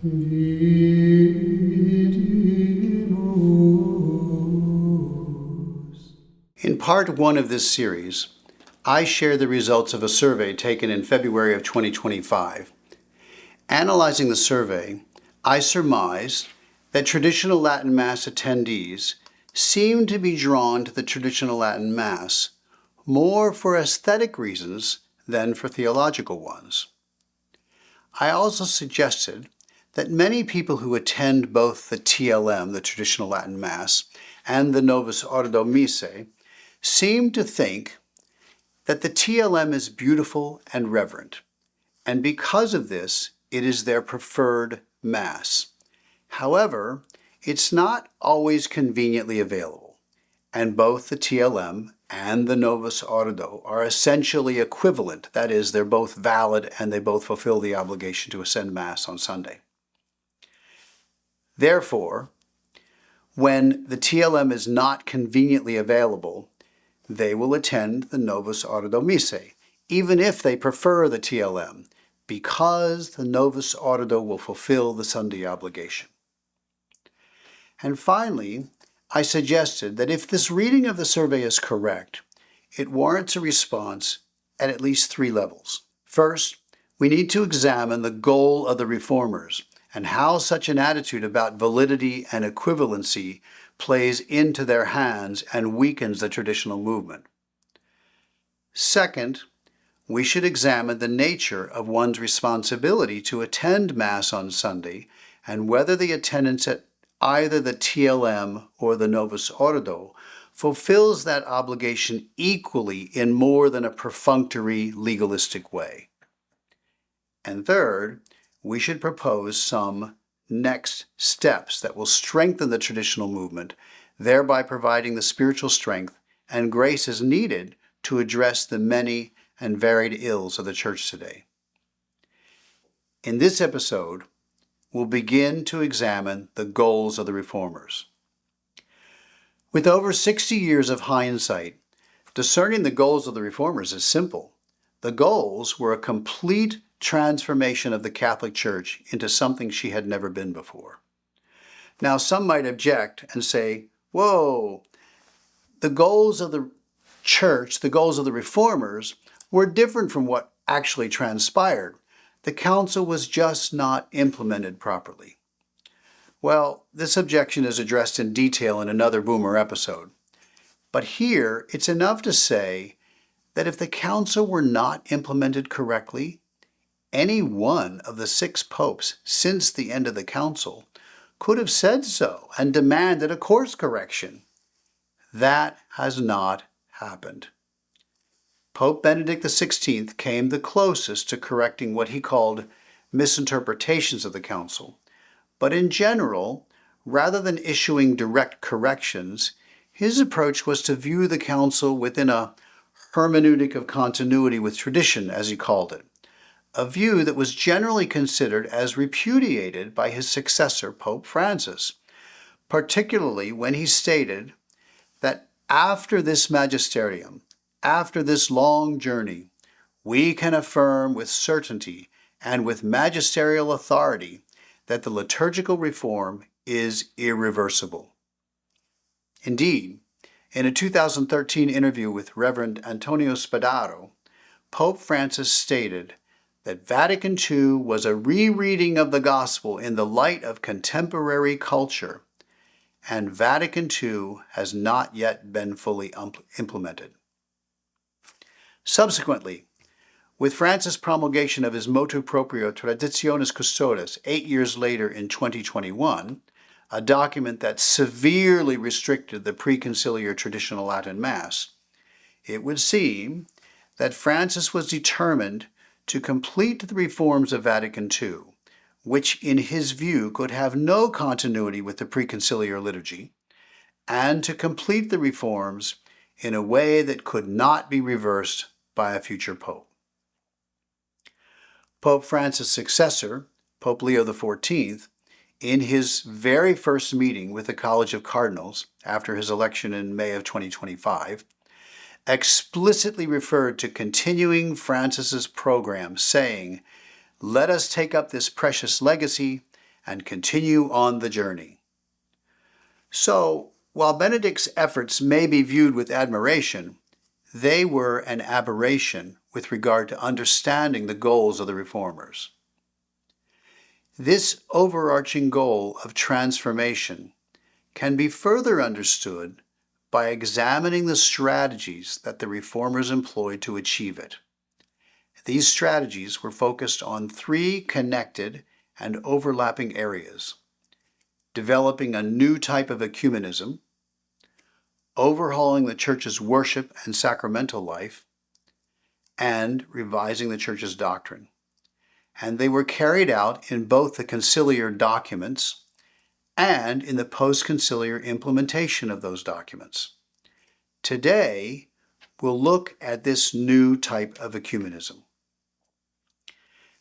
In part one of this series, I share the results of a survey taken in February of 2025. Analyzing the survey, I surmised that traditional Latin Mass attendees seem to be drawn to the traditional Latin Mass more for aesthetic reasons than for theological ones. I also suggested that many people who attend both the TLM, the traditional Latin Mass, and the Novus Ordo Missae seem to think that the TLM is beautiful and reverent, and because of this, it is their preferred Mass. However, it's not always conveniently available, and both the TLM and the Novus Ordo are essentially equivalent. That is, they're both valid and they both fulfill the obligation to attend Mass on Sunday. Therefore, when the TLM is not conveniently available, they will attend the Novus Ordo Missae, even if they prefer the TLM, because the Novus Ordo will fulfill the Sunday obligation. And finally, I suggested that if this reading of the survey is correct, it warrants a response at least three levels. First, we need to examine the goal of the reformers and how such an attitude about validity and equivalency plays into their hands and weakens the traditional movement. Second, we should examine the nature of one's responsibility to attend Mass on Sunday and whether the attendance at either the TLM or the Novus Ordo fulfills that obligation equally in more than a perfunctory legalistic way. And third, we should propose some next steps that will strengthen the traditional movement, thereby providing the spiritual strength and graces needed to address the many and varied ills of the Church today. In this episode, we'll begin to examine the goals of the reformers. With over 60 years of hindsight, discerning the goals of the reformers is simple. The goals were a complete transformation of the Catholic Church into something she had never been before. Now, some might object and say, whoa, the goals of the Church, the goals of the reformers, were different from what actually transpired. The council was just not implemented properly. Well, this objection is addressed in detail in another Boomer episode. But here, it's enough to say that if the council were not implemented correctly, any one of the 6 popes since the end of the council could have said so and demanded a course correction. That has not happened. Pope Benedict XVI came the closest to correcting what he called misinterpretations of the council, but in general, rather than issuing direct corrections, his approach was to view the council within a hermeneutic of continuity with tradition, as he called it, a view that was generally considered as repudiated by his successor, Pope Francis, particularly when he stated that after this magisterium, after this long journey, we can affirm with certainty and with magisterial authority that the liturgical reform is irreversible. Indeed, in a 2013 interview with Reverend Antonio Spadaro, Pope Francis stated that Vatican II was a rereading of the Gospel in the light of contemporary culture, and Vatican II has not yet been fully implemented. Subsequently, with Francis' promulgation of his motu proprio Traditionis Custodes 8 years later in 2021, a document that severely restricted the preconciliar traditional Latin Mass, it would seem that Francis was determined to complete the reforms of Vatican II, which in his view could have no continuity with the preconciliar liturgy, and to complete the reforms in a way that could not be reversed by a future pope. Pope Francis' successor, Pope Leo XIV, in his very first meeting with the College of Cardinals after his election in May of 2025, explicitly referred to continuing Francis's program, saying, "Let us take up this precious legacy and continue on the journey. So, while Benedict's efforts may be viewed with admiration, they were an aberration with regard to understanding the goals of the Reformers. This overarching goal of transformation can be further understood by examining the strategies that the Reformers employed to achieve it. These strategies were focused on three connected and overlapping areas: developing a new type of ecumenism, overhauling the Church's worship and sacramental life, and revising the Church's doctrine. And they were carried out in both the conciliar documents and in the post-conciliar implementation of those documents. Today, we'll look at this new type of ecumenism.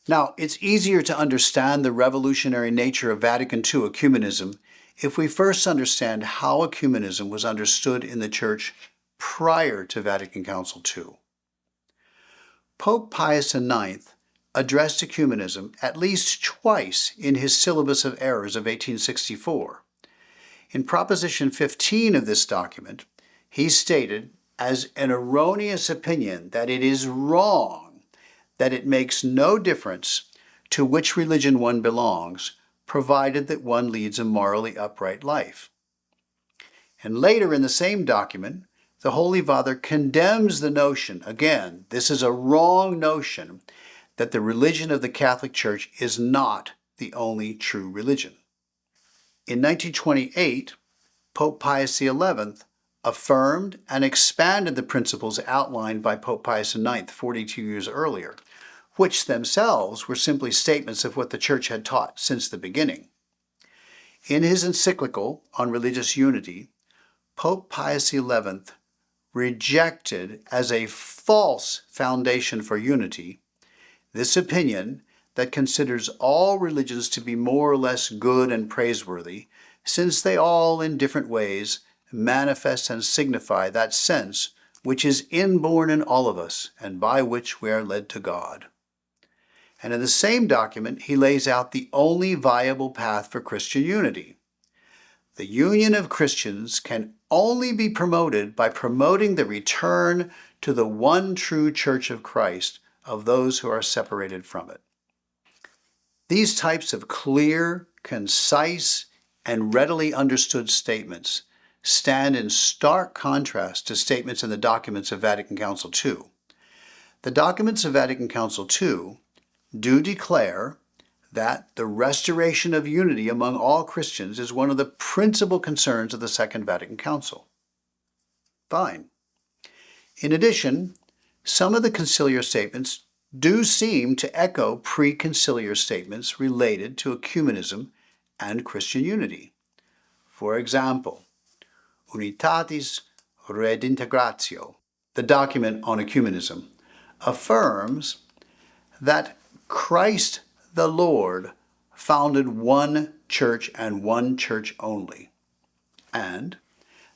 Now, it's easier to understand the revolutionary nature of Vatican II ecumenism if we first understand how ecumenism was understood in the Church prior to Vatican Council II. Pope Pius IX addressed ecumenism at least twice in his Syllabus of Errors of 1864. In Proposition 15 of this document, he stated as an erroneous opinion that it is wrong that it makes no difference to which religion one belongs, provided that one leads a morally upright life. And later in the same document, the Holy Father condemns the notion, again, this is a wrong notion, that the religion of the Catholic Church is not the only true religion. In 1928, Pope Pius XI affirmed and expanded the principles outlined by Pope Pius IX 42 years earlier, which themselves were simply statements of what the Church had taught since the beginning. In his encyclical on religious unity, Pope Pius XI rejected as a false foundation for unity this opinion that considers all religions to be more or less good and praiseworthy, since they all, in different ways, manifest and signify that sense which is inborn in all of us and by which we are led to God. And in the same document, he lays out the only viable path for Christian unity. The union of Christians can only be promoted by promoting the return to the one true Church of Christ of those who are separated from it. These types of clear, concise, and readily understood statements stand in stark contrast to statements in the documents of Vatican Council II. The documents of Vatican Council II do declare that the restoration of unity among all Christians is one of the principal concerns of the Second Vatican Council. Fine. In addition, some of the conciliar statements do seem to echo pre-conciliar statements related to ecumenism and Christian unity. For example, Unitatis Redintegratio, the document on ecumenism, affirms that Christ the Lord founded one church and one church only, and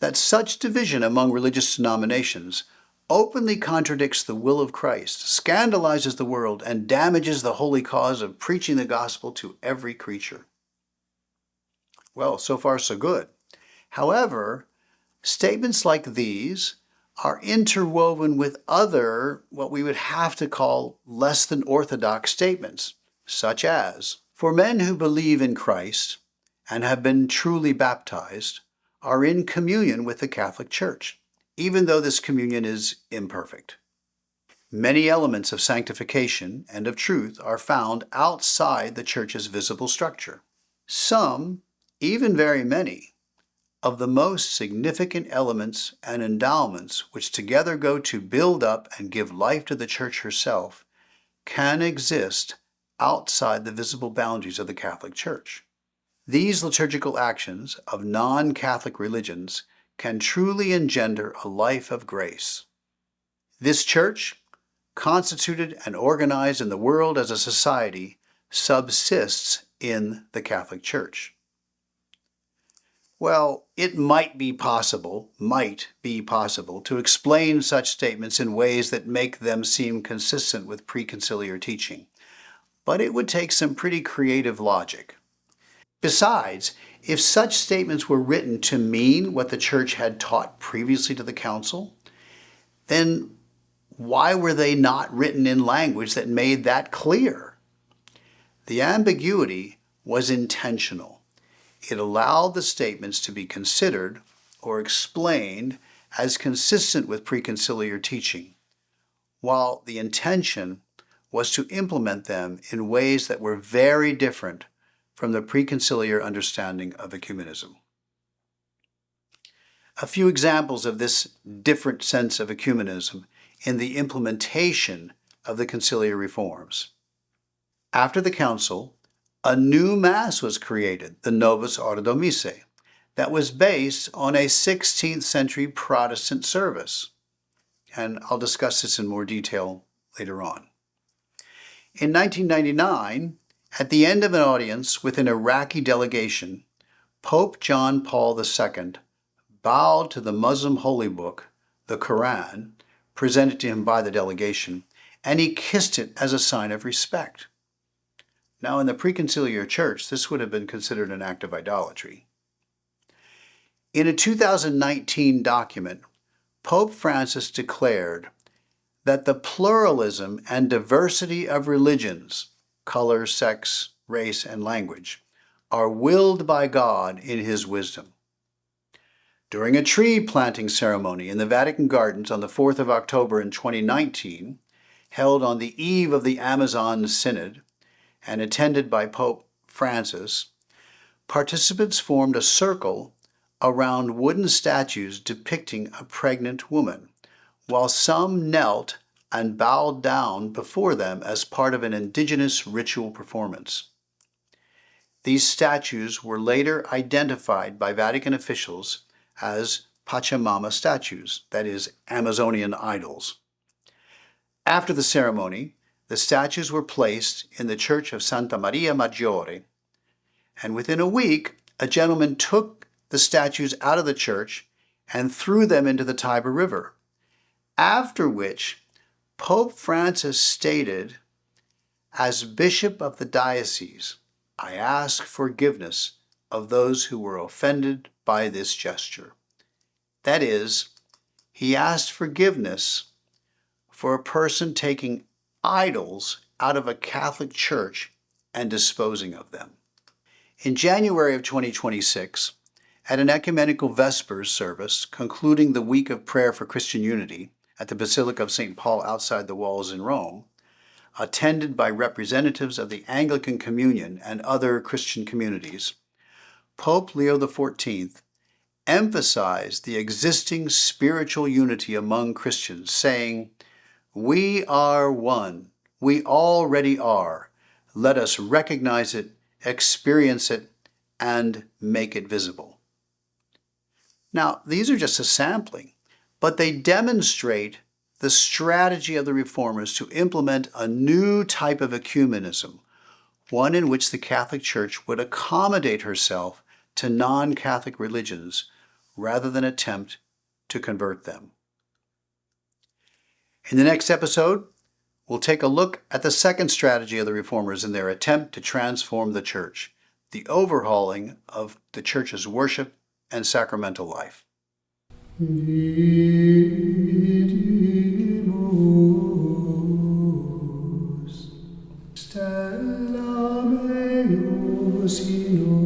that such division among religious denominations openly contradicts the will of Christ, scandalizes the world, and damages the holy cause of preaching the gospel to every creature. Well, so far so good. However, statements like these are interwoven with other, what we would have to call less than orthodox statements, such as, for men who believe in Christ and have been truly baptized are in communion with the Catholic Church, even though this communion is imperfect. Many elements of sanctification and of truth are found outside the Church's visible structure. Some, even very many, of the most significant elements and endowments which together go to build up and give life to the Church herself can exist outside the visible boundaries of the Catholic Church. These liturgical actions of non-Catholic religions can truly engender a life of grace. This Church, constituted and organized in the world as a society, subsists in the Catholic Church. Well, it might be possible to explain such statements in ways that make them seem consistent with preconciliar teaching, but it would take some pretty creative logic. Besides, if such statements were written to mean what the Church had taught previously to the Council, then why were they not written in language that made that clear? The ambiguity was intentional. It allowed the statements to be considered or explained as consistent with preconciliar teaching, while the intention was to implement them in ways that were very different from the preconciliar understanding of ecumenism. A few examples of this different sense of ecumenism in the implementation of the conciliar reforms. After the council, a new Mass was created, the Novus Ordo Missae, that was based on a 16th century Protestant service. And I'll discuss this in more detail later on. In 1999, at the end of an audience with an Iraqi delegation, Pope John Paul II bowed to the Muslim holy book, the Quran, presented to him by the delegation, and he kissed it as a sign of respect. Now, in the preconciliar church, this would have been considered an act of idolatry. In a 2019 document, Pope Francis declared that the pluralism and diversity of religions, color, sex, race, and language, are willed by God in His wisdom. During a tree planting ceremony in the Vatican Gardens on the 4th of October in 2019, held on the eve of the Amazon Synod and attended by Pope Francis, participants formed a circle around wooden statues depicting a pregnant woman, while some knelt and bowed down before them as part of an indigenous ritual performance. These statues were later identified by Vatican officials as Pachamama statues, that is, Amazonian idols. After the ceremony, the statues were placed in the Church of Santa Maria Maggiore, and within a week, a gentleman took the statues out of the church and threw them into the Tiber River, after which Pope Francis stated, "As Bishop of the diocese, I ask forgiveness of those who were offended by this gesture." That is, he asked forgiveness for a person taking idols out of a Catholic church and disposing of them. In January of 2026, at an ecumenical Vespers service concluding the week of prayer for Christian unity at the Basilica of St. Paul outside the walls in Rome, attended by representatives of the Anglican Communion and other Christian communities, Pope Leo XIV emphasized the existing spiritual unity among Christians, saying, "We are one. We already are. Let us recognize it, experience it, and make it visible." Now, these are just a sampling, but they demonstrate the strategy of the Reformers to implement a new type of ecumenism, one in which the Catholic Church would accommodate herself to non-Catholic religions rather than attempt to convert them. In the next episode, we'll take a look at the second strategy of the Reformers in their attempt to transform the Church, the overhauling of the Church's worship and sacramental life. Vidimus, stella meus in